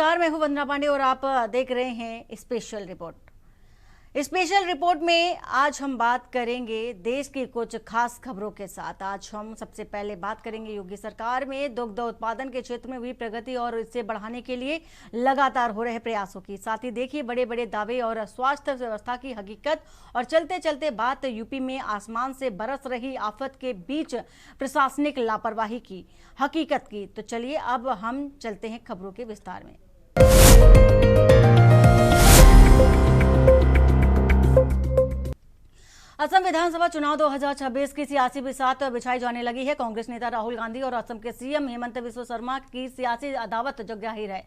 नमस्कार, मैं हूं वंदना पांडे और आप देख रहे हैं स्पेशल रिपोर्ट। स्पेशल रिपोर्ट में आज हम बात करेंगे देश की कुछ खास खबरों के साथ। आज हम सबसे पहले बात करेंगे योगी सरकार में दुग्ध उत्पादन के क्षेत्र में हुई प्रगति और इसे बढ़ाने के लिए लगातार हो रहे प्रयासों की। साथ ही देखिए बड़े बड़े दावे और स्वास्थ्य व्यवस्था की हकीकत। और चलते चलते बात यूपी में आसमान से बरस रही आफत के बीच प्रशासनिक लापरवाही की हकीकत की। तो चलिए अब हम चलते हैं खबरों के विस्तार में। असम विधानसभा चुनाव 2026 की सियासी बिसात बिछाई जाने लगी है। कांग्रेस नेता राहुल गांधी और असम के सीएम हेमंत बिस्वा शर्मा की सियासी अदावत जग जाहिर है।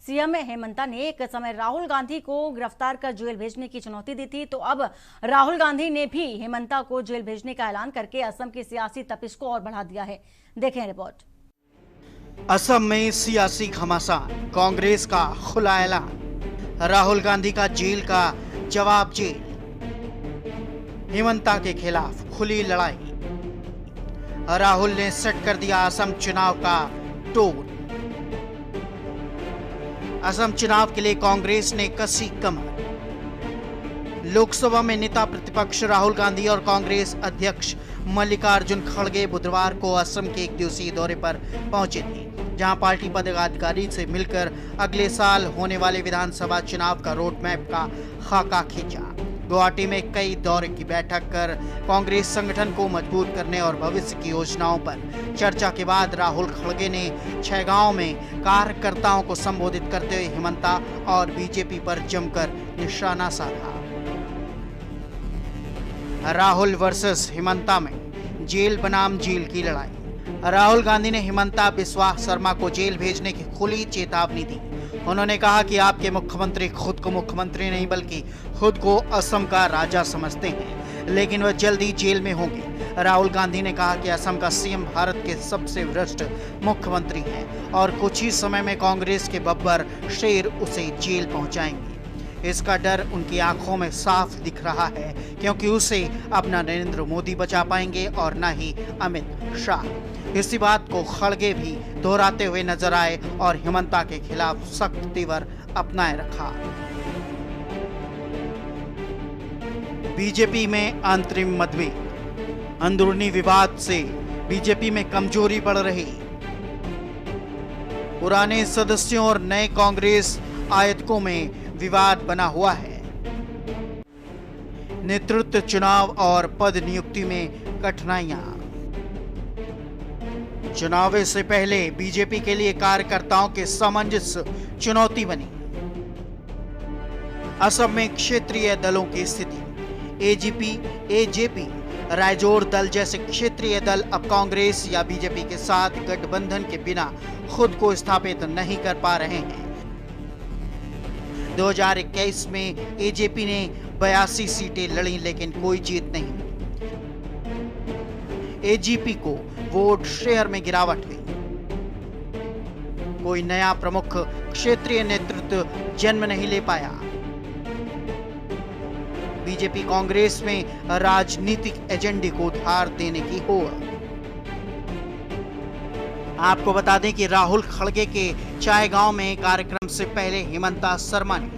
सीएम हेमंता ने एक समय राहुल गांधी को गिरफ्तार कर जेल भेजने की चुनौती दी थी, तो अब राहुल गांधी ने भी हेमंता को जेल भेजने का ऐलान करके असम की सियासी तपिश को और बढ़ा दिया है। देखें रिपोर्ट। असम में सियासी घमासान, कांग्रेस का खुला ऐलान, राहुल गांधी का जेल का जवाब जेल, हेमंता के खिलाफ खुली लड़ाई, राहुल ने सेट कर दिया असम चुनाव का टोन। असम चुनाव के लिए कांग्रेस ने कसी कमर। लोकसभा में नेता प्रतिपक्ष राहुल गांधी और कांग्रेस अध्यक्ष मल्लिकार्जुन खड़गे बुधवार को असम के एक दिवसीय दौरे पर पहुंचे थे, जहां पार्टी पदाधिकारी से मिलकर अगले साल होने वाले विधानसभा चुनाव का रोड मैप का खाका खींचा। गुवाहाटी में कई दौरे की बैठक कर कांग्रेस संगठन को मजबूत करने और भविष्य की योजनाओं पर चर्चा के बाद राहुल खड़गे ने 6 गांव में कार्यकर्ताओं को संबोधित करते हुए हेमंता और बीजेपी पर जमकर निशाना साधा। राहुल वर्सेस हेमंता में जेल बनाम जेल की लड़ाई। राहुल गांधी ने हेमंता बिस्वा शर्मा को जेल भेजने की खुली चेतावनी दी। उन्होंने कहा कि आपके मुख्यमंत्री खुद को मुख्यमंत्री नहीं बल्कि खुद को असम का राजा समझते हैं, लेकिन वह जल्द ही जेल में होंगे। राहुल गांधी ने कहा कि असम का सीएम भारत के सबसे भ्रष्ट मुख्यमंत्री हैं और कुछ ही समय में कांग्रेस के बब्बर शेर उसे जेल पहुंचाएंगे। इसका डर उनकी आंखों में साफ दिख रहा है, क्योंकि उसे अपना नरेंद्र मोदी बचा पाएंगे और न ही अमित शाह। इसी बात को खड़गे भी दोहराते हुए नजर आए और हेमंता के खिलाफ सख्त तेवर अपनाए रखा। बीजेपी में अंतरिम मतभेद, अंदरूनी विवाद से बीजेपी में कमजोरी बढ़ रही। पुराने सदस्यों और नए कांग्रेस आयतकों में विवाद बना हुआ है। नेतृत्व चुनाव और पद नियुक्ति में कठिनाइयां। चुनाव से पहले बीजेपी के लिए कार्यकर्ताओं के सामंजस्य चुनौती बनी। असम में क्षेत्रीय दलों की स्थिति। एजीपी, एजेपी, रायजोर दल जैसे क्षेत्रीय दल अब कांग्रेस या बीजेपी के साथ गठबंधन के बिना खुद को स्थापित नहीं कर पा रहे हैं। 2021 में एजेपी ने 82 सीटें लड़ी, लेकिन कोई जीत नहीं। एजीपी को वोट शेयर में गिरावट हुई। कोई नया प्रमुख क्षेत्रीय नेतृत्व जन्म नहीं ले पाया। बीजेपी कांग्रेस में राजनीतिक एजेंडे को धार देने की होड़। आपको बता दें कि राहुल खड़गे के चाय गांव में कार्यक्रम से पहले हेमंता शर्मा ने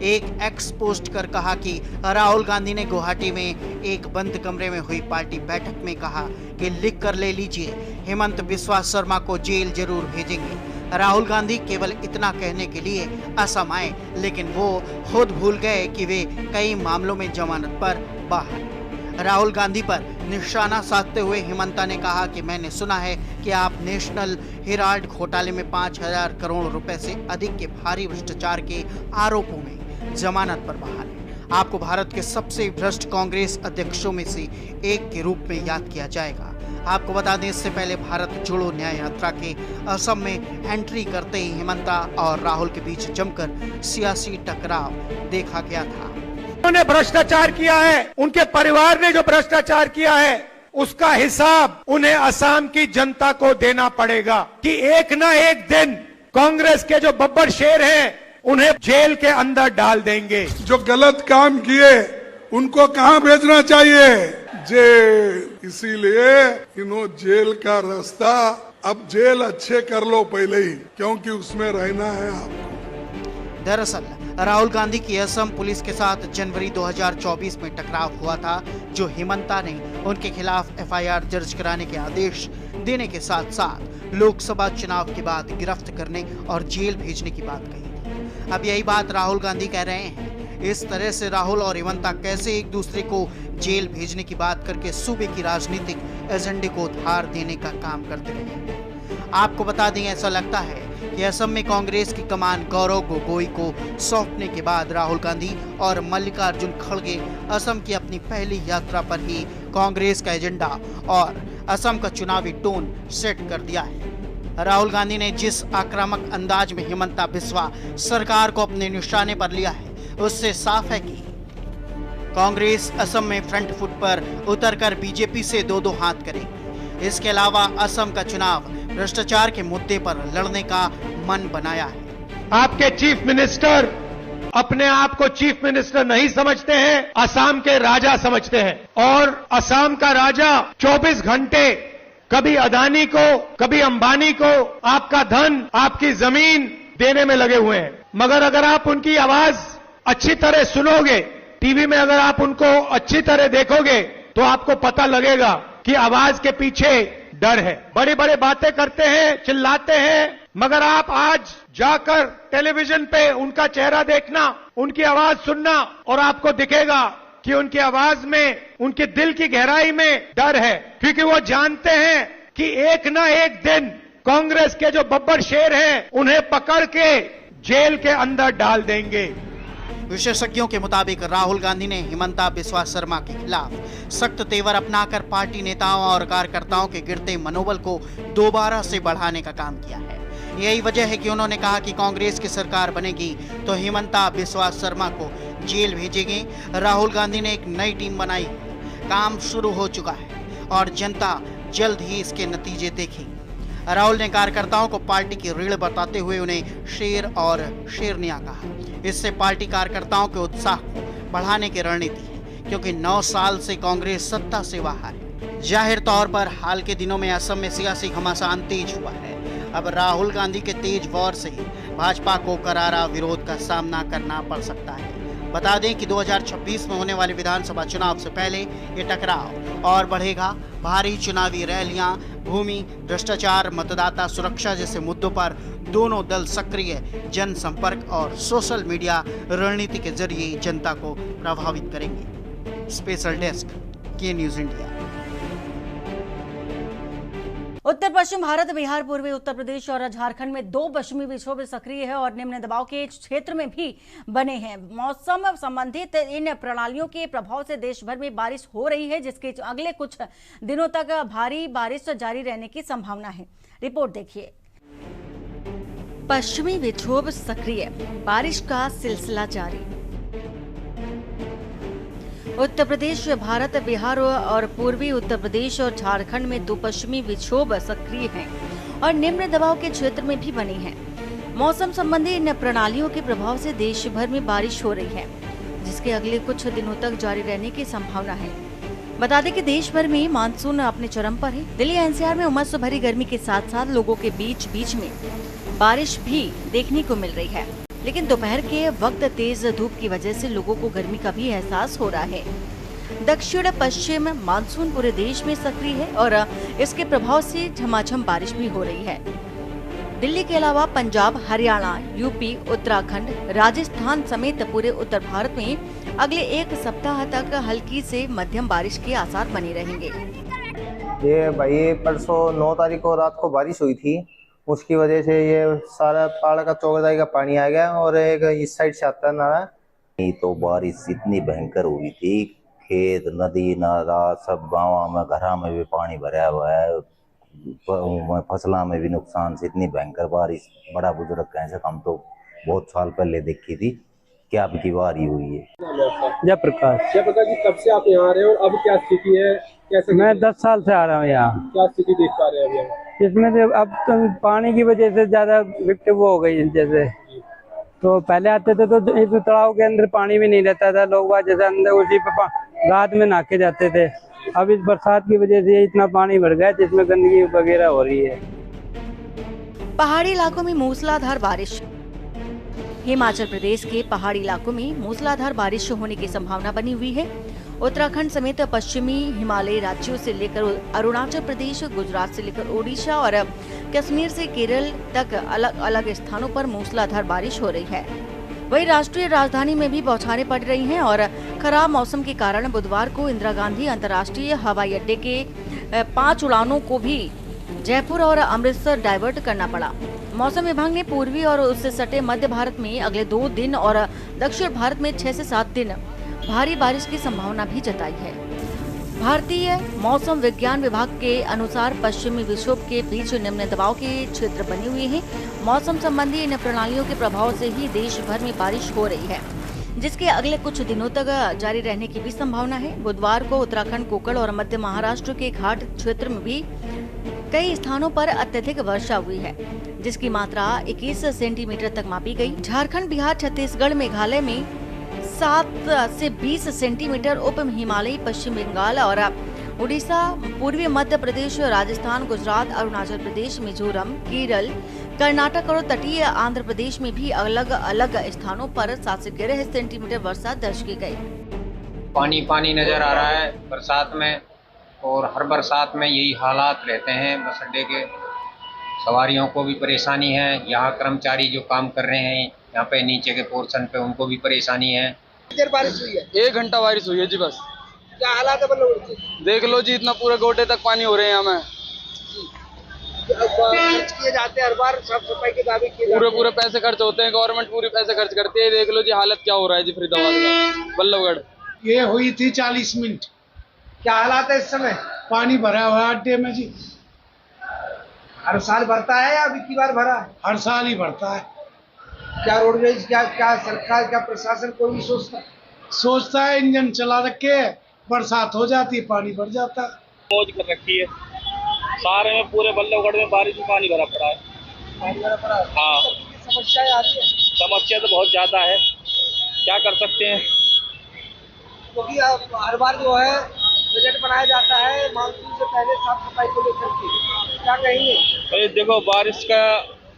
एक एक्स पोस्ट कर कहा कि राहुल गांधी ने गुवाहाटी में एक बंद कमरे में हुई पार्टी बैठक में कहा कि लिख कर ले लीजिए, हेमंत बिस्वा शर्मा को जेल जरूर भेजेंगे। राहुल गांधी केवल इतना कहने के लिए असम आए, लेकिन वो खुद भूल गए कि वे कई मामलों में जमानत पर बाहर। राहुल गांधी पर निशाना साधते हुए हेमंता ने कहा कि मैंने सुना है कि आप नेशनल हेराल्ड घोटाले में 5000 करोड़ रुपए से अधिक के भारी भ्रष्टाचार के आरोपों में जमानत पर बाहर हैं। आपको भारत के सबसे भ्रष्ट कांग्रेस अध्यक्षों में से एक के रूप में याद किया जाएगा। आपको बता दें, इससे पहले भारत जोड़ो न्याय यात्रा के असम में एंट्री करते ही हेमंता और राहुल के बीच जमकर सियासी टकराव देखा गया था। उन्होंने भ्रष्टाचार किया है, उनके परिवार ने जो भ्रष्टाचार किया है उसका हिसाब उन्हें असम की जनता को देना पड़ेगा कि एक ना एक दिन कांग्रेस के जो बब्बर शेर हैं उन्हें जेल के अंदर डाल देंगे। जो गलत काम किए उनको कहां भेजना चाहिए? जेल। इसीलिए जेल का रास्ता, अब जेल अच्छे कर लो पहले ही, क्योंकि उसमें रहना है आपको। दरअसल राहुल गांधी की असम पुलिस के साथ जनवरी 2024 में टकराव हुआ था, जो हिमंता ने उनके खिलाफ एफआईआर दर्ज कराने के आदेश देने के साथ साथ लोकसभा चुनाव के बाद गिरफ्त करने और जेल भेजने की बात कही थी। अब यही बात राहुल गांधी कह रहे हैं। इस तरह से राहुल और हिमंता कैसे एक दूसरे को जेल भेजने की बात करके सूबे की राजनीतिक एजेंडे को धार देने का काम करते रहे। आपको बता दें, ऐसा लगता है कि असम में कांग्रेस की कमान गौरव गोगोई को सौंपने के बाद राहुल गांधी और मल्लिकार्जुन खड़गे असम की अपनी पहली यात्रा पर ही कांग्रेस का एजेंडा और असम का चुनावी टोन सेट कर दिया है। राहुल गांधी ने जिस आक्रामक अंदाज में हिमंता बिस्वा सरकार को अपने निशाने पर लिया है, उससे साफ है कि कांग्रेस असम में फ्रंट फुट पर उतरकर बीजेपी से दो हाथ करेगी। इसके अलावा असम का चुनाव भ्रष्टाचार के मुद्दे पर लड़ने का मन बनाया है। आपके चीफ मिनिस्टर अपने आप को चीफ मिनिस्टर नहीं समझते हैं, असम के राजा समझते हैं। और असम का राजा 24 घंटे कभी अदानी को, कभी अंबानी को आपका धन, आपकी जमीन देने में लगे हुए हैं। मगर अगर आप उनकी आवाज अच्छी तरह सुनोगे, टीवी में अगर आप उनको अच्छी तरह देखोगे, तो आपको पता लगेगा कि आवाज के पीछे डर है। बड़ी बड़ी बातें करते हैं, चिल्लाते हैं, मगर आप आज जाकर टेलीविजन पे उनका चेहरा देखना, उनकी आवाज सुनना, और आपको दिखेगा कि उनकी आवाज में, उनके दिल की गहराई में डर है। क्योंकि वो जानते हैं कि एक ना एक दिन कांग्रेस के जो बब्बर शेर हैं, उन्हें पकड़ के जेल के अंदर डाल देंगे। विशेषज्ञों के मुताबिक राहुल गांधी ने हिमंता बिस्वा शर्मा के खिलाफ सख्त तेवर अपनाकर पार्टी नेताओं और कार्यकर्ताओं के गिरते मनोबल को दोबारा से बढ़ाने का काम किया है। यही वजह है कि उन्होंने कहा कि कांग्रेस की सरकार बनेगी तो हिमंता बिस्वा शर्मा को जेल भेजेंगे। राहुल गांधी ने एक नई टीम बनाई है, काम शुरू हो चुका है और जनता जल्द ही इसके नतीजे देखेगी। राहुल ने कार्यकर्ताओं को पार्टी की रीढ़ बताते हुए उन्हें शेर और शेरनिया कहा। इससे पार्टी कार्यकर्ताओं के उत्साह को बढ़ाने की रणनीति है, क्योंकि 9 साल से कांग्रेस सत्ता से बाहर है। जाहिर तौर पर हाल के दिनों में असम में सियासी घमासान तेज हुआ है। अब राहुल गांधी के तेज वॉर से भाजपा को करारा विरोध का सामना करना पड़ सकता है। बता दें कि 2026 में होने वाले विधानसभा चुनाव से पहले ये टकराव और बढ़ेगा। भारी चुनावी रैलियां, भूमि, भ्रष्टाचार, मतदाता सुरक्षा जैसे मुद्दों पर दोनों दल सक्रिय जनसंपर्क और सोशल मीडिया रणनीति के जरिए जनता को प्रभावित करेंगे। स्पेशल डेस्क, के न्यूज़ इंडिया। उत्तर पश्चिम भारत, बिहार, पूर्वी उत्तर प्रदेश और झारखंड में 2 पश्चिमी विक्षोभ सक्रिय है और निम्न दबाव के क्षेत्र में भी बने हैं। मौसम संबंधित इन प्रणालियों के प्रभाव से देश भर में बारिश हो रही है, जिसके अगले कुछ दिनों तक भारी बारिश जारी रहने की संभावना है। रिपोर्ट देखिए। पश्चिमी विक्षोभ सक्रिय, बारिश का सिलसिला जारी। उत्तर प्रदेश, भारत, बिहार और पूर्वी उत्तर प्रदेश और झारखंड में 2 पश्चिमी विक्षोभ सक्रिय हैं और निम्न दबाव के क्षेत्र में भी बनी हैं। मौसम संबंधी इन प्रणालियों के प्रभाव से देश भर में बारिश हो रही है, जिसके अगले कुछ दिनों तक जारी रहने की संभावना है। बता दें कि देश भर में मानसून अपने चरम पर है। दिल्ली एनसीआर में उमस भरी गर्मी के साथ साथ लोगों के बीच बीच में बारिश भी देखने को मिल रही है, लेकिन दोपहर के वक्त तेज धूप की वजह से लोगों को गर्मी का भी एहसास हो रहा है। दक्षिण पश्चिम मानसून पूरे देश में सक्रिय है और इसके प्रभाव से झमाझम बारिश भी हो रही है। दिल्ली के अलावा पंजाब, हरियाणा, यूपी, उत्तराखंड, राजस्थान समेत पूरे उत्तर भारत में अगले 1 सप्ताह तक हल्की से मध्यम बारिश के आसार बने रहेंगे। ये भाई परसों 9 तारीख को रात को बारिश हुई थी, उसकी वजह से ये सारा पहाड़ का चौगदाई का पानी आ गया और एक इस साइड से आता नाला। तो बारिश इतनी भयंकर हुई थी, खेत, नदी, नाला सब गाँव में, घरा में भी पानी भरा हुआ है, फसलों में भी नुकसान से इतनी भयंकर बारिश बड़ा बुजुर्ग कैसे हम तो बहुत साल पहले देखी थी, क्या अब की बारी हुई है। जयप्रकाश जी, कब से आप यहाँ आ रहे हो और अब क्या स्थिति है, कैसे? मैं 10 साल से आ रहा हूँ यहाँ। क्या स्थिति देख पा रहे हैं अभी? इसमें से अब तो पानी की वजह से ज्यादा विक्टिम हो गई। जैसे तो पहले आते थे तो इस तालाब के अंदर पानी भी नहीं रहता था, लोग जैसे अंदर उसी पे रात में नहा के जाते थे। अब इस बरसात की वजह से इतना पानी भर गया जिसमें गंदगी वगैरह हो रही है। पहाड़ी इलाकों में मूसलाधार बारिश। हिमाचल प्रदेश के पहाड़ी इलाकों में मूसलाधार बारिश होने की संभावना बनी हुई है। उत्तराखंड समेत पश्चिमी हिमालयी राज्यों से लेकर अरुणाचल प्रदेश, गुजरात से लेकर ओडिशा और कश्मीर से केरल तक अलग अलग स्थानों पर मूसलाधार बारिश हो रही है। वहीं राष्ट्रीय राजधानी में भी बौछारें पड़ रही हैं और खराब मौसम के कारण बुधवार को इंदिरा गांधी अंतर्राष्ट्रीय हवाई अड्डे के 5 उड़ानों को भी जयपुर और अमृतसर डाइवर्ट करना पड़ा। मौसम विभाग ने पूर्वी और उससे सटे मध्य भारत में अगले 2 दिन और दक्षिण भारत में 6 से 7 दिन भारी बारिश की संभावना भी जताई है। भारतीय मौसम विज्ञान विभाग के अनुसार पश्चिमी विक्षोभ के बीच निम्न दबाव के क्षेत्र बने हुए हैं। मौसम संबंधी इन प्रणालियों के प्रभाव से ही देश भर में बारिश हो रही है, जिसके अगले कुछ दिनों तक जारी रहने की भी संभावना है। बुधवार को उत्तराखंड, कोकण और मध्य महाराष्ट्र के घाट क्षेत्र में भी कई स्थानों पर अत्यधिक वर्षा हुई है, जिसकी मात्रा 21 सेंटीमीटर तक मापी गई। झारखंड, बिहार, छत्तीसगढ़, मेघालय में 7 से 20 सेंटीमीटर, उप हिमालयी पश्चिम बंगाल और उड़ीसा, पूर्वी मध्य प्रदेश, राजस्थान, गुजरात, अरुणाचल प्रदेश, मिजोरम, केरल, कर्नाटक और तटीय आंध्र प्रदेश में भी अलग अलग स्थानों पर 7 से 11 सेंटीमीटर वर्षा दर्ज की गई। पानी नजर आ रहा है बरसात में, और हर बरसात में यही हालात रहते हैं। बस अड्डे के सवारियों को भी परेशानी है, यहाँ कर्मचारी जो काम कर रहे हैं यहाँ पे नीचे के पोर्शन पे, उनको भी परेशानी है। देर बारिश हुई है? 1 घंटा बारिश हुई है जी बस। क्या हालात है बल्लभगढ़? देख लो जी, इतना पूरे गोटे तक पानी हो रहे हैं हमें। खर्च किए जाते हैं हर बार, साफ सफाई के दावे किए जाते हैं। पूरे पैसे खर्च होते हैं, गवर्नमेंट पूरे पैसे खर्च करती है। देख लो जी हालत क्या हो रहा है जी फरीदाबाद का, बल्लभगढ़। ये हुई थी 40 मिनट। क्या हालात है इस समय? पानी भरा हुआ अड्डे में जी। हर साल भरता है या अभी की बार भरा? हर साल ही भरता है। क्या रोडवेज, क्या सरकार, क्या प्रशासन कोई भी सोचता है इंजन चला रखे, बरसात हो जाती है, पानी भर जाता है। मौज कर रखी है सारे में, पूरे बल्लभगढ़ में बारिश में पानी भरा पड़ा है। पानी भरा पड़ा है? हाँ, समस्याएं आ रही है? समस्या तो बहुत ज्यादा है, क्या कर सकते हैं। क्योंकि हर बार जो है बजट बनाया जाता है मानसून से पहले साफ सफाई को लेकर के, क्या कहेंगे? अरे देखो, बारिश का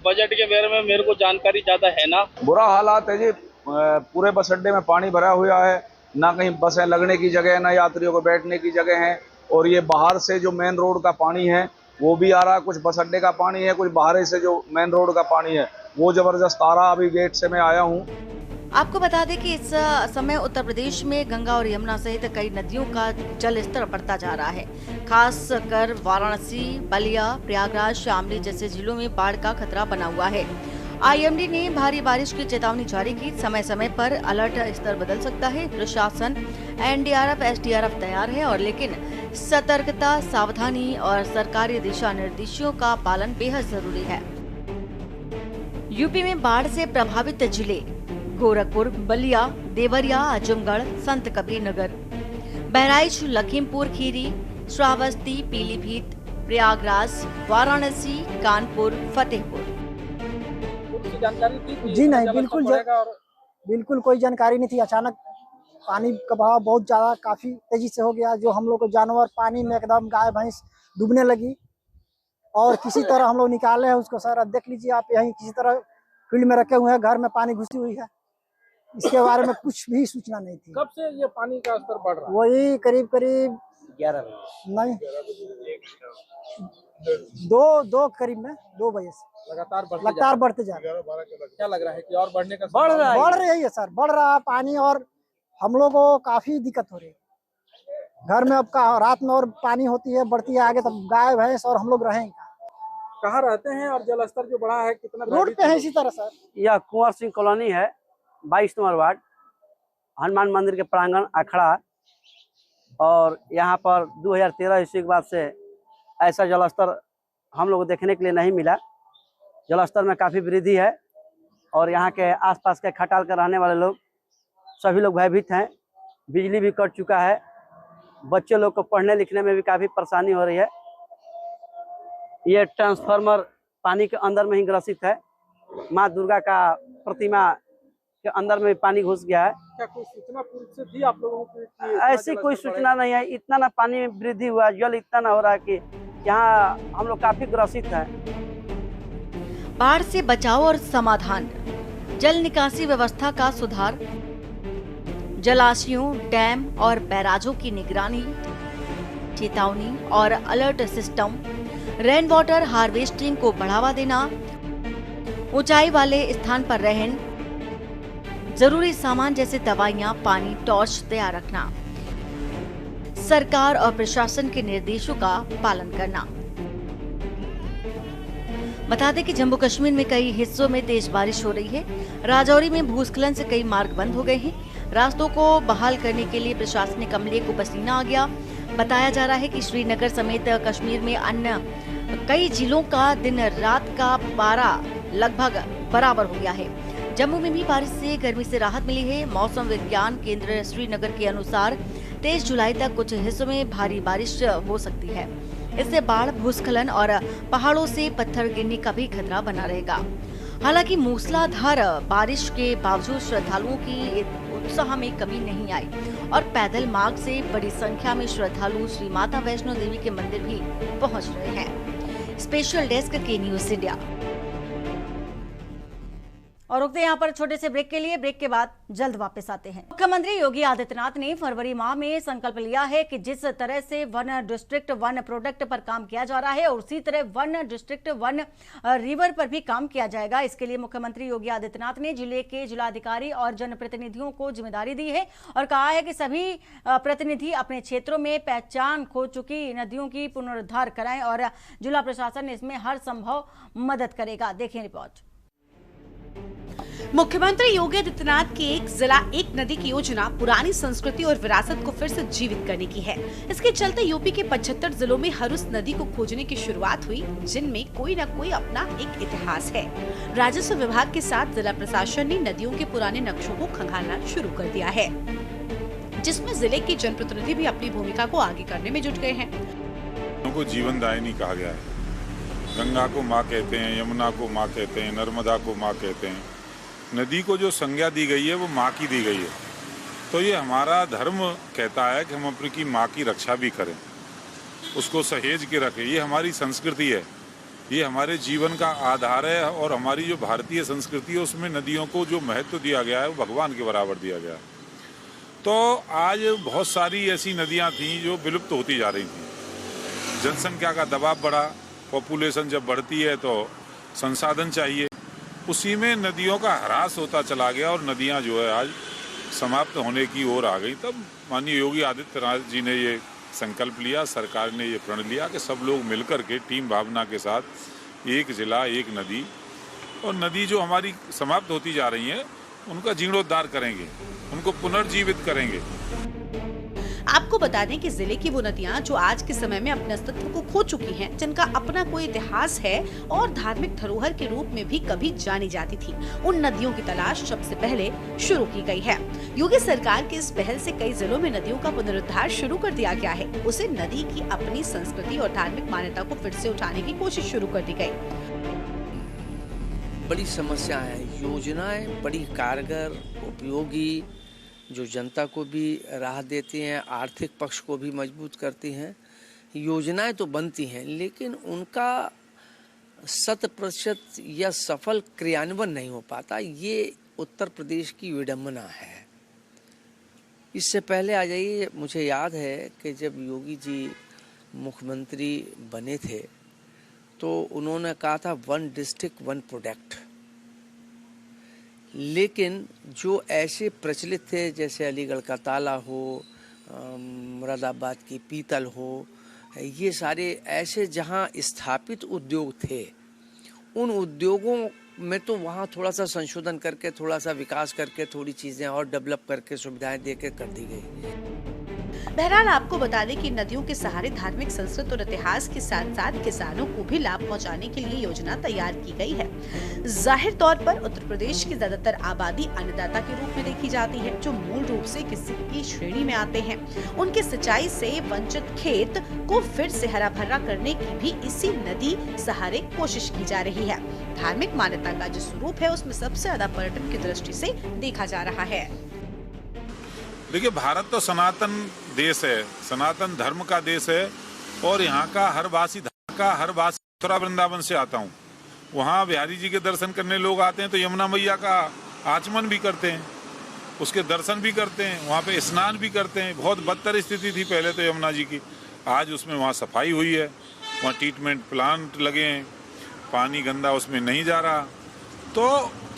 बजट के बारे में मेरे को जानकारी ज्यादा है ना। बुरा हालात है जी, पूरे बस अड्डे में पानी भरा हुआ है, ना कहीं बसें लगने की जगह है, ना यात्रियों को बैठने की जगह है। और ये बाहर से जो मेन रोड का पानी है वो भी आ रहा है, कुछ बस अड्डे का पानी है, कुछ बाहर से जो मेन रोड का पानी है वो जबरदस्त आ रहा। अभी गेट से मैं आया हूँ। आपको बता दें कि इस समय उत्तर प्रदेश में गंगा और यमुना सहित कई नदियों का जल स्तर बढ़ता जा रहा है। खास कर वाराणसी, बलिया, प्रयागराज, शामली जैसे जिलों में बाढ़ का खतरा बना हुआ है। आईएमडी ने भारी बारिश की चेतावनी जारी की। समय समय पर अलर्ट स्तर बदल सकता है। प्रशासन एनडीआरएफ, एसडीआरएफ तैयार है, और लेकिन सतर्कता, सावधानी और सरकारी दिशा निर्देशों का पालन बेहद जरूरी है। यूपी में बाढ़ से प्रभावित जिले गोरखपुर, बलिया, देवरिया, आजमगढ़, संत कबीर नगर, बहराइच, लखीमपुर खीरी, श्रावस्ती, पीलीभीत, प्रयागराज, वाराणसी, कानपुर, फतेहपुर। जानकारी थी? जी नहीं, बिल्कुल कोई जानकारी नहीं थी। अचानक पानी का बहाव बहुत ज्यादा काफी तेजी से हो गया, जो हम लोग को जानवर पानी में एकदम गाय भैंस डूबने लगी, और किसी तरह हम लोग निकाले हैं उसको। सर अब देख लीजिए आप, यहीं किसी तरह फील्ड में रखे हुए हैं, घर में पानी घुसी हुई है। इसके बारे में कुछ भी सूचना नहीं थी। कब से ये पानी का स्तर बढ़ रहा है? वही करीब 11 नहीं, 2 करीब में 2 बजे से लगातार बढ़ते जा रहा है। क्या लग रहा है कि और बढ़ने का बढ़ रही है सर, बढ़ रहा है पानी, और हम लोग को काफी दिक्कत हो रही है। घर में अब रात में और पानी होती है, बढ़ती है आगे, तब गाय भैंस और हम लोग रहेंगे कहाँ रहते हैं? और जल स्तर जो बढ़ा है कितना? रोड पे है इसी तरह सर। यह कुंवर सिंह कॉलोनी है, 22 नंबर वार्ड, हनुमान मंदिर के प्रांगण अखड़ा। और यहाँ पर 2013 ईस्वी के बाद से ऐसा जलस्तर हम लोग देखने के लिए नहीं मिला। जलस्तर में काफ़ी वृद्धि है, और यहाँ के आसपास के खटाल के रहने वाले लोग सभी लोग भयभीत हैं। बिजली भी कट चुका है, बच्चे लोग को पढ़ने लिखने में भी काफ़ी परेशानी हो रही है। ये ट्रांसफार्मर पानी के अंदर में ही ग्रसित है। माँ दुर्गा का प्रतिमा के अंदर में पानी घुस गया है। क्या कोई सूचना पूर्व से थी आप लोगों को? ऐसी कोई सूचना नहीं है। इतना ना पानी में वृद्धि हुआ, जल इतना ना हो रहा है कि यहाँ हम लोग काफी ग्रसित हैं। बाढ़ से बचाव और समाधान। जल निकासी व्यवस्था का सुधार, जलाशयों, डैम और बैराजों की निगरानी, चेतावनी और alert system, rain water harvesting को बढ़ावा देना, ऊंचाई वाले स्थान पर रहन, जरूरी सामान जैसे दवाइयां, पानी, टॉर्च तैयार रखना, सरकार और प्रशासन के निर्देशों का पालन करना। बता दें कि जम्मू कश्मीर में कई हिस्सों में तेज बारिश हो रही है। राजौरी में भूस्खलन से कई मार्ग बंद हो गए हैं। रास्तों को बहाल करने के लिए प्रशासनिक अमले को पसीना आ गया। बताया जा रहा है कि श्रीनगर समेत कश्मीर में अन्य कई जिलों का दिन रात का पारा लगभग बराबर हो गया है। जम्मू में भी बारिश से गर्मी से राहत मिली है। मौसम विज्ञान केंद्र श्रीनगर के अनुसार 23 जुलाई तक कुछ हिस्सों में भारी बारिश हो सकती है। इससे बाढ़, भूस्खलन और पहाड़ों से पत्थर गिरने का भी खतरा बना रहेगा। हालांकि मूसलाधार बारिश के बावजूद श्रद्धालुओं की उत्साह में कमी नहीं आई और पैदल मार्ग से बड़ी संख्या में श्रद्धालु श्री माता वैष्णो देवी के मंदिर भी पहुंच रहे हैं। स्पेशल डेस्क के न्यूज इंडिया। और रुकते हैं यहाँ पर छोटे से ब्रेक के लिए। ब्रेक के बाद जल्द वापस आते हैं। मुख्यमंत्री योगी आदित्यनाथ ने फरवरी माह में संकल्प लिया है कि जिस तरह से वन डिस्ट्रिक्ट वन प्रोडक्ट पर काम किया जा रहा है और उसी तरह वन डिस्ट्रिक्ट वन रिवर पर भी काम किया जाएगा। इसके लिए मुख्यमंत्री योगी आदित्यनाथ ने जिले के जिलाधिकारी और जनप्रतिनिधियों को जिम्मेदारी दी है और कहा है कि सभी प्रतिनिधि अपने क्षेत्रों में पहचान खो चुकी नदियों की पुनरुद्धार कराएं और जिला प्रशासन इसमें हर संभव मदद करेगा। देखें रिपोर्ट। मुख्यमंत्री योगी आदित्यनाथ की एक जिला एक नदी की योजना पुरानी संस्कृति और विरासत को फिर से जीवित करने की है। इसके चलते यूपी के 75 जिलों में हर उस नदी को खोजने की शुरुआत हुई जिनमें कोई न कोई अपना एक इतिहास है। राजस्व विभाग के साथ जिला प्रशासन ने नदियों के पुराने नक्शों को खंगालना शुरू कर दिया है, जिसमें जिले के जनप्रतिनिधि भी अपनी भूमिका को आगे करने में जुट गए हैं। को जीवनदायिनी कहा गया है। गंगा को माँ कहते हैं, यमुना को माँ कहते हैं, नर्मदा को माँ कहते हैं। नदी को जो संज्ञा दी गई है वो माँ की दी गई है। तो ये हमारा धर्म कहता है कि हम अपनी की माँ की रक्षा भी करें, उसको सहेज के रखें। ये हमारी संस्कृति है, ये हमारे जीवन का आधार है और हमारी जो भारतीय संस्कृति है उसमें नदियों को जो महत्व दिया गया है वो भगवान के बराबर दिया गया है। तो आज बहुत सारी ऐसी नदियाँ थीं जो विलुप्त होती जा रही थी। जनसंख्या का दबाव बढ़ा, पॉपुलेशन जब बढ़ती है तो संसाधन चाहिए, उसी में नदियों का ह्रास होता चला गया और नदियां जो है आज समाप्त होने की ओर आ गई। तब माननीय योगी आदित्यनाथ जी ने ये संकल्प लिया, सरकार ने ये प्रण लिया कि सब लोग मिलकर के टीम भावना के साथ एक जिला एक नदी, और नदी जो हमारी समाप्त होती जा रही हैं उनका जीर्णोद्धार करेंगे, उनको पुनर्जीवित करेंगे। आपको बता दें कि जिले की वो नदियां जो आज के समय में अपने अस्तित्व को खो चुकी हैं, जिनका अपना कोई इतिहास है और धार्मिक धरोहर के रूप में भी कभी जानी जाती थी, उन नदियों की तलाश सबसे पहले शुरू की गई है। योगी सरकार की इस पहल से कई जिलों में नदियों का पुनरुद्धार शुरू कर दिया गया है। उसे नदी की अपनी संस्कृति और धार्मिक मान्यता को फिर से उठाने की कोशिश शुरू कर दी गयी। बड़ी समस्या है, योजनाएं बड़ी कारगर, उपयोगी, जो जनता को भी राहत देती हैं, आर्थिक पक्ष को भी मजबूत करती हैं। योजनाएं तो बनती हैं लेकिन उनका 100% या सफल क्रियान्वयन नहीं हो पाता। ये उत्तर प्रदेश की विडंबना है। इससे पहले आ जाइए, मुझे याद है कि जब योगी जी मुख्यमंत्री बने थे तो उन्होंने कहा था 1 डिस्ट्रिक्ट 1 प्रोडक्ट, लेकिन जो ऐसे प्रचलित थे जैसे अलीगढ़ का ताला हो, मुरादाबाद की पीतल हो, ये सारे ऐसे जहाँ स्थापित उद्योग थे, उन उद्योगों में तो वहाँ थोड़ा सा संशोधन करके, थोड़ा सा विकास करके, थोड़ी चीज़ें और डेवलप करके, सुविधाएं देके कर दी गई। बहरहाल आपको बता दें कि नदियों के सहारे धार्मिक, संस्कृत और इतिहास के साथ साथ किसानों को भी लाभ पहुंचाने के लिए योजना तैयार की गई है। जाहिर तौर पर उत्तर प्रदेश की ज्यादातर आबादी अन्नदाता के रूप में देखी जाती है, जो मूल रूप से किसी की श्रेणी में आते हैं। उनके सिंचाई से वंचित खेत को फिर से हरा भरा करने की भी इसी नदी सहारे कोशिश की जा रही है। धार्मिक मान्यता का जो स्वरूप है उसमें सबसे ज्यादा पर्यटन की दृष्टि से देखा जा रहा है। देखिए, भारत तो सनातन देश है, सनातन धर्म का देश है और यहाँ का हर वासी मथुरा वृंदावन से आता हूँ, वहाँ बिहारी जी के दर्शन करने लोग आते हैं तो यमुना मैया का आचमन भी करते हैं, उसके दर्शन भी करते हैं, वहाँ पे स्नान भी करते हैं। बहुत बदतर स्थिति थी पहले तो यमुना जी की, आज उसमें वहाँ सफाई हुई है, वहाँ ट्रीटमेंट प्लांट लगे हैं, पानी गंदा उसमें नहीं जा रहा, तो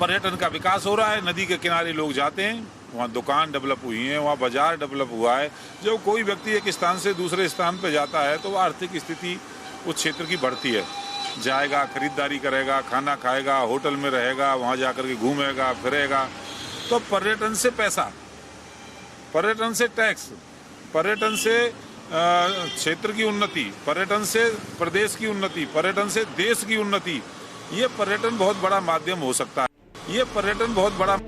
पर्यटन का विकास हो रहा है। नदी के किनारे लोग जाते हैं, वहाँ दुकान डेवलप हुई हैं, वहाँ बाजार डेवलप हुआ है। जब कोई व्यक्ति एक स्थान से दूसरे स्थान पर जाता है तो आर्थिक स्थिति उस क्षेत्र की बढ़ती है, जाएगा, खरीदारी करेगा, खाना खाएगा, होटल में रहेगा, वहाँ जाकर के घूमेगा फिरेगा। तो पर्यटन से पैसा, पर्यटन से टैक्स, पर्यटन से क्षेत्र की उन्नति, पर्यटन से प्रदेश की उन्नति, पर्यटन से देश की उन्नति, ये पर्यटन बहुत बड़ा माध्यम हो सकता है। ये पर्यटन बहुत बड़ा।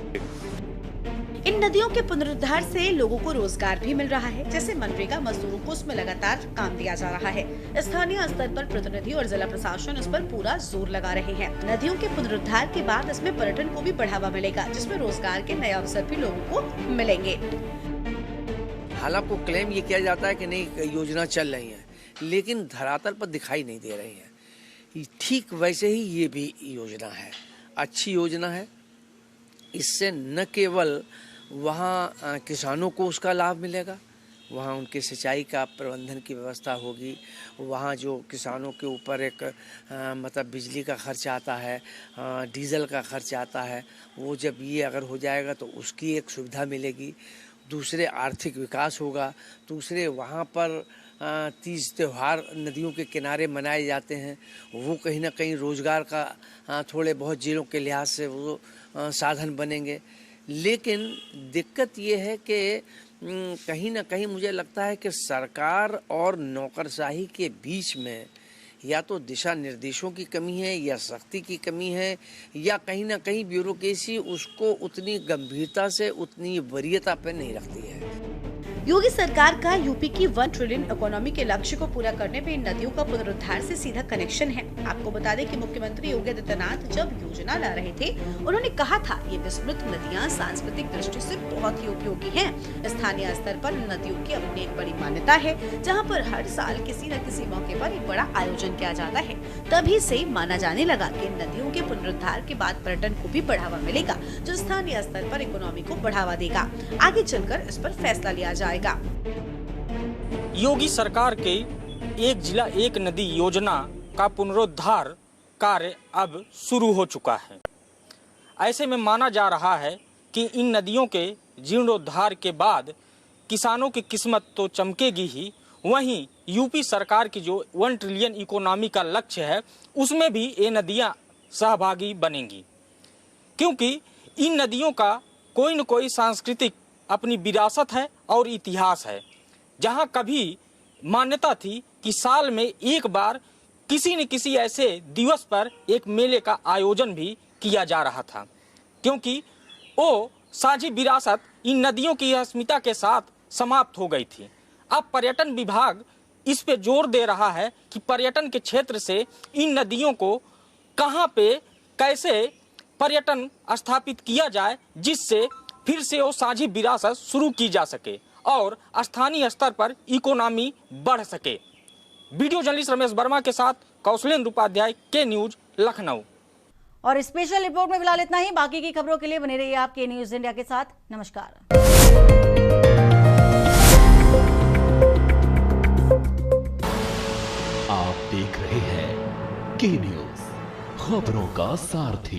इन नदियों के पुनरुद्धार से लोगों को रोजगार भी मिल रहा है। जैसे मनरेगा मजदूरों को उसमें लगातार काम दिया जा रहा है। स्थानीय स्तर पर प्रतिनिधि और जिला प्रशासन इस पर पूरा जोर लगा रहे हैं। नदियों के पुनरुद्धार के बाद इसमें पर्यटन को भी बढ़ावा मिलेगा, जिसमें रोजगार के नए अवसर भी लोगों को मिलेंगे। हालांकि क्लेम ये किया जाता है कि नहीं योजना चल रही है, लेकिन धरातल पर दिखाई नहीं दे रही है। ठीक वैसे ही ये भी योजना है, अच्छी योजना है। इससे न केवल वहाँ किसानों को उसका लाभ मिलेगा, वहाँ उनके सिंचाई का प्रबंधन की व्यवस्था होगी, वहाँ जो किसानों के ऊपर एक मतलब बिजली का खर्च आता है, डीजल का खर्च आता है, वो जब ये अगर हो जाएगा तो उसकी एक सुविधा मिलेगी। दूसरे आर्थिक विकास होगा। दूसरे वहाँ पर तीज त्यौहार नदियों के किनारे मनाए जाते हैं, वो कहीं ना कहीं रोज़गार का थोड़े बहुत जिलों के लिहाज से वो साधन बनेंगे। लेकिन दिक्कत ये है कि कहीं ना कहीं मुझे लगता है कि सरकार और नौकरशाही के बीच में या तो दिशा निर्देशों की कमी है, या सख्ती की कमी है, या कहीं ना कहीं ब्यूरोक्रेसी उसको उतनी गंभीरता से, उतनी वरीयता पर नहीं रखती है। योगी सरकार का यूपी की 1 ट्रिलियन इकोनॉमी के लक्ष्य को पूरा करने में इन नदियों का पुनरुद्धार से सीधा कनेक्शन है। आपको बता दें कि मुख्यमंत्री योगी आदित्यनाथ जब योजना ला रहे थे, उन्होंने कहा था ये विस्मृत नदियां सांस्कृतिक दृष्टि से बहुत ही उपयोगी हैं। स्थानीय स्तर पर नदियों की अपनी एक बड़ी मान्यता है, जहाँ पर हर साल किसी न किसी मौके पर एक बड़ा आयोजन किया जाता है। तभी से माना जाने लगा कि नदियों के पुनरुद्धार के बाद पर्यटन को भी बढ़ावा मिलेगा, जो स्थानीय स्तर पर इकोनॉमी को बढ़ावा देगा। आगे चलकर इस पर फैसला लिया जाएगा। योगी सरकार के एक जिला एक नदी योजना का पुनरुद्धार कार्य अब शुरू हो चुका है। ऐसे में माना जा रहा है कि इन नदियों के जीर्णोद्धार के बाद किसानों की किस्मत तो चमकेगी ही, वहीं यूपी सरकार की जो 1 ट्रिलियन इकोनॉमी का लक्ष्य है, उसमें भी ये नदियां सहभागी बनेंगी, क्योंकि इन नदियों का कोई न कोई सांस्कृतिक अपनी विरासत है और इतिहास है। जहां कभी मान्यता थी कि साल में एक बार किसी न किसी ऐसे दिवस पर एक मेले का आयोजन भी किया जा रहा था, क्योंकि वो साझी विरासत इन नदियों की अस्मिता के साथ समाप्त हो गई थी। अब पर्यटन विभाग इस पे जोर दे रहा है कि पर्यटन के क्षेत्र से इन नदियों को कहां पे कैसे पर्यटन स्थापित किया जाए, जिससे फिर से वो साझी विरासत शुरू की जा सके और स्थानीय स्तर पर इकोनॉमी बढ़ सके। वीडियो जर्नलिस्ट रमेश वर्मा के साथ कौशलेंद्र उपाध्याय, के न्यूज, लखनऊ। और स्पेशल रिपोर्ट में फिलहाल इतना ही। बाकी की खबरों के लिए बने रहिए आप के न्यूज इंडिया के साथ। नमस्कार। आप देख रहे हैं के न्यूज, खबरों का सारथी।